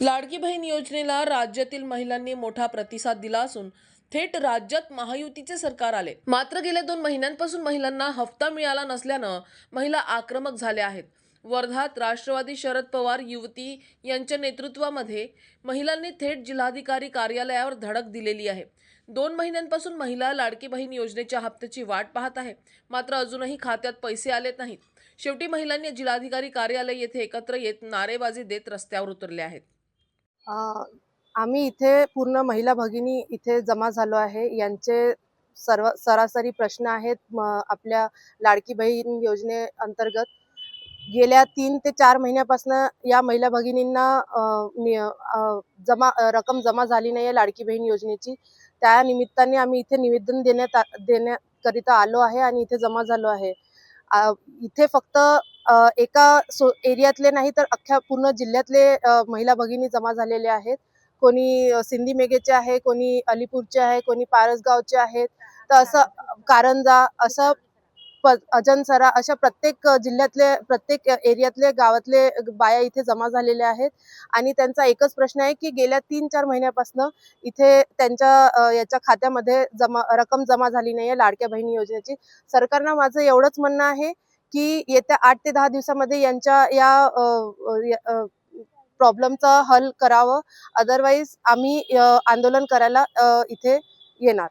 लाडकी बहीण योजनेला राज्यातील महिलांनी मोठा प्रतिसाद दिला असून थेट राज्यात महायुतीचे सरकार आले। मात्र गेल्या 2 महिन्यांपासून महिलांना हप्ता मिळाला नसल्यानं महिला आक्रमक झाल्या आहेत। वर्धात राष्ट्रवादी शरद पवार युवती यांच्या नेतृत्वामध्ये महिलांनी थेट जिल्हाधिकारी कार्यालयावर धडक दिलेली आहे। 2 महिन्यांपासून महिला लाडकी बहीण योजनेच्या हप्त्याची वाट पाहत आहे, मात्र अजूनही खात्यात पैसे आलेत नाहीत। शेवटी महिलांनी जिल्हाधिकारी कार्यालय येथे एकत्र येत नारेबाजी देत रस्त्यावर उतरले आहेत। आम्ही इथे पूर्ण महिला भगिनी इथे जमा झालो आहे। यांचे सरासरी प्रश्न आहेत आपल्या लाडकी बहीण योजने अंतर्गत गेल्या 3 ते 4 महिन्यापासून या महिला भगिनींना रक्कम जमा झाली नाही आहे लाडकी बहीण योजनेची। त्या निमित्ताने आम्ही इथे निवेदन देण्याकरिता आलो आहे आणि इथे जमा झालो आहे। इथे फक्त एका एरियातले नाही तर अख्ख्या पूर्ण जिल्ह्यातले महिला भगिनी जमा झालेले आहेत। कोणी सिंधी मेघेचे आहे, कोणी अलीपूरचे आहे, कोणी पारसगावचे आहेत, तर असं कारंजा, असं अजनसरा, अशा प्रत्येक जिल्ह्यातले प्रत्येक एरियातले गावातले बाया इथे जमा झालेले आहेत। आणि त्यांचा एकच प्रश्न आहे की गेल्या 3-4 महिन्यापासून इथे त्यांच्या याच्या खात्यामध्ये रक्कम जमा झाली नाहीये लाडक्या बहिणी योजनेची। सरकारनं माझं एवढंच म्हणणं आहे की येत्या 8 ते 10 दिवसामध्ये यांच्या या प्रॉब्लेमचं हल करावं, अदरवाईज आम्ही आंदोलन करायला इथे येणार।